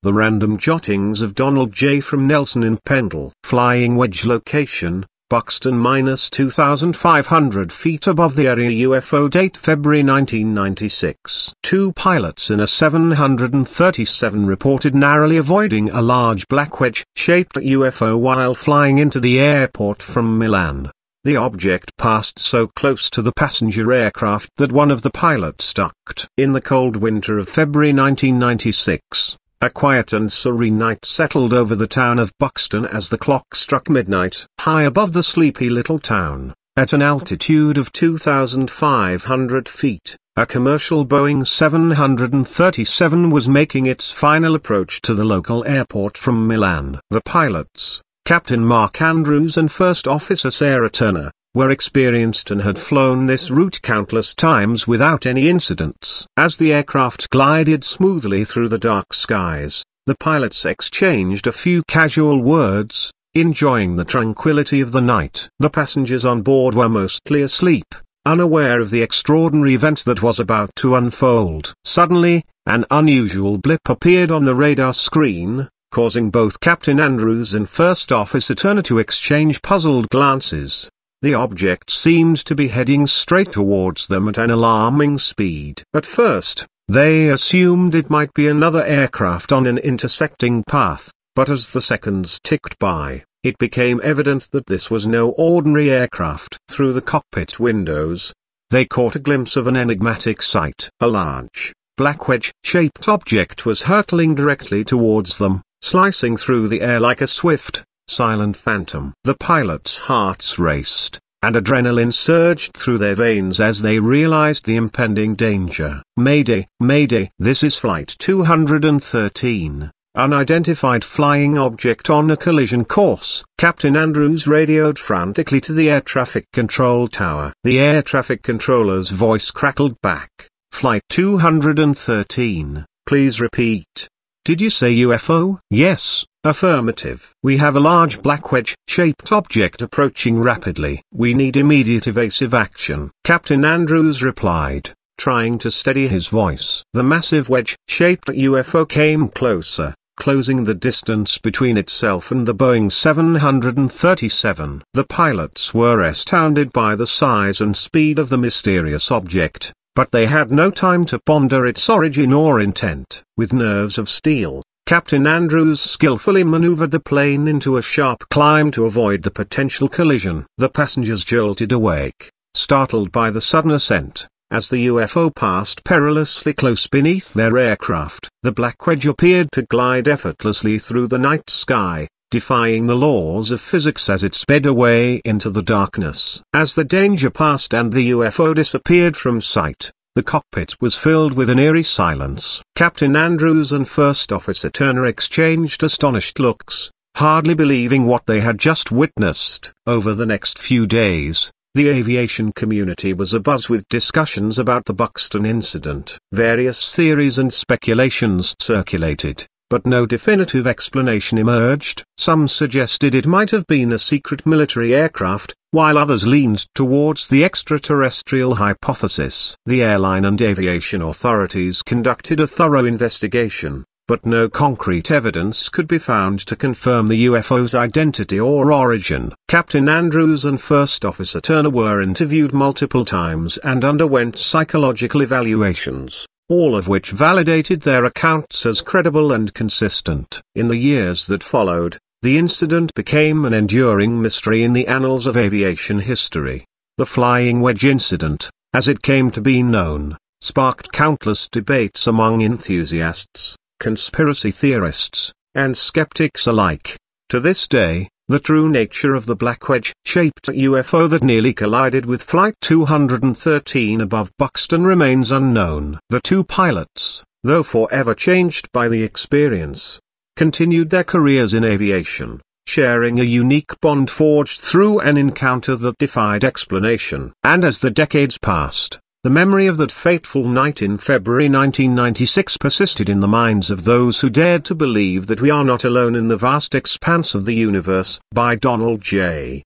The random jottings of Donald J. from Nelson in Pendle. Flying wedge location, Buxton -2,500 feet above the area. UFO date February 1996. Two pilots in a 737 reported narrowly avoiding a large black wedge-shaped UFO while flying into the airport from Milan. The object passed so close to the passenger aircraft that one of the pilots ducked. In the cold winter of February 1996, a quiet and serene night settled over the town of Buxton as the clock struck midnight. High above the sleepy little town, at an altitude of 2,500 feet, a commercial Boeing 737 was making its final approach to the local airport from Milan. The pilots, Captain Mark Andrews and First Officer Sarah Turner, were experienced and had flown this route countless times without any incidents. As the aircraft glided smoothly through the dark skies, the pilots exchanged a few casual words, enjoying the tranquility of the night. The passengers on board were mostly asleep, unaware of the extraordinary event that was about to unfold. Suddenly, an unusual blip appeared on the radar screen, causing both Captain Andrews and First Officer Turner to exchange puzzled glances. The object seemed to be heading straight towards them at an alarming speed. At first, they assumed it might be another aircraft on an intersecting path, but as the seconds ticked by, it became evident that this was no ordinary aircraft. Through the cockpit windows, they caught a glimpse of an enigmatic sight. A large, black wedge-shaped object was hurtling directly towards them, slicing through the air like a swift, silent phantom. The pilots' hearts raced, and adrenaline surged through their veins as they realized the impending danger. Mayday, Mayday, this is Flight 213, unidentified flying object on a collision course. Captain Andrews radioed frantically to the air traffic control tower. The air traffic controller's voice crackled back. Flight 213, please repeat. Did you say UFO? Yes. Affirmative. We have a large black wedge-shaped object approaching rapidly. We need immediate evasive action. Captain Andrews replied, trying to steady his voice. The massive wedge-shaped UFO came closer, closing the distance between itself and the Boeing 737. The pilots were astounded by the size and speed of the mysterious object, but they had no time to ponder its origin or intent. With nerves of steel, Captain Andrews skillfully maneuvered the plane into a sharp climb to avoid the potential collision. The passengers jolted awake, startled by the sudden ascent. As the UFO passed perilously close beneath their aircraft, the black wedge appeared to glide effortlessly through the night sky, defying the laws of physics as it sped away into the darkness. As the danger passed and the UFO disappeared from sight, the cockpit was filled with an eerie silence. Captain Andrews and First Officer Turner exchanged astonished looks, hardly believing what they had just witnessed. Over the next few days, the aviation community was abuzz with discussions about the Buxton incident. Various theories and speculations circulated, but no definitive explanation emerged. Some suggested it might have been a secret military aircraft, while others leaned towards the extraterrestrial hypothesis. The airline and aviation authorities conducted a thorough investigation, but no concrete evidence could be found to confirm the UFO's identity or origin. Captain Andrews and First Officer Turner were interviewed multiple times and underwent psychological evaluations, all of which validated their accounts as credible and consistent. In the years that followed, the incident became an enduring mystery in the annals of aviation history. The Flying Wedge incident, as it came to be known, sparked countless debates among enthusiasts, conspiracy theorists, and skeptics alike. To this day, the true nature of the black wedge-shaped UFO that nearly collided with Flight 213 above Buxton remains unknown. The two pilots, though forever changed by the experience, continued their careers in aviation, sharing a unique bond forged through an encounter that defied explanation. And as the decades passed, the memory of that fateful night in February 1996 persisted in the minds of those who dared to believe that we are not alone in the vast expanse of the universe. By Donald J.